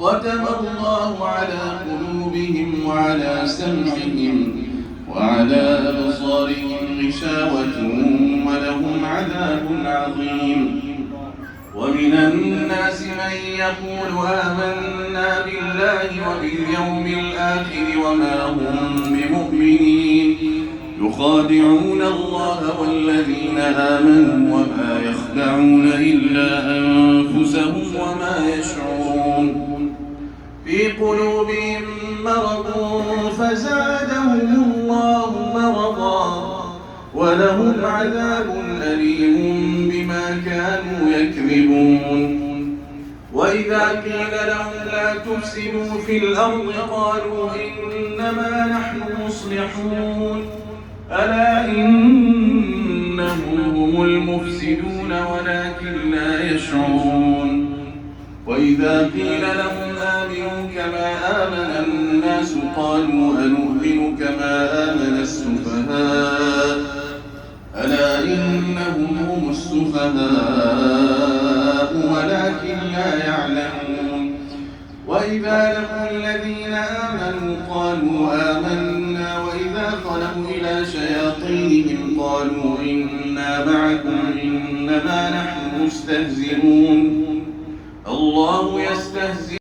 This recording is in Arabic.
ختم الله على قلوبهم وعلى سمعهم وعلى أبصارهم غشاوة ولهم عذاب عظيم. ومن الناس من يقول آمنا بالله وباليوم الآخر وما هم بمؤمنين يخادعون الله والذين آمنوا وما يخدعون إلا أنفسهم وما يشعرون. في قلوبهم مرض فزادهم الله مرضا ولهم عذاب أليم بما كانوا يكذبون. وإذا قيل لهم لا تفسدوا في الأرض قالوا إنما نحن مصلحون ألا إنهم هم المفسدون ولكن لا يشعرون. وإذا قيل لهم آمنوا كما آمن الناس قالوا أنؤمن كما آمن السفهاء ألا إنهم هم السفهاء ولكن لا يعلمون. وإذا لقوا الذين آمنوا قالوا آمنا وإذا خلوا إلى شياطينهم قالوا إنا معكم إنما نحن مستهزئون. الله يستهزئ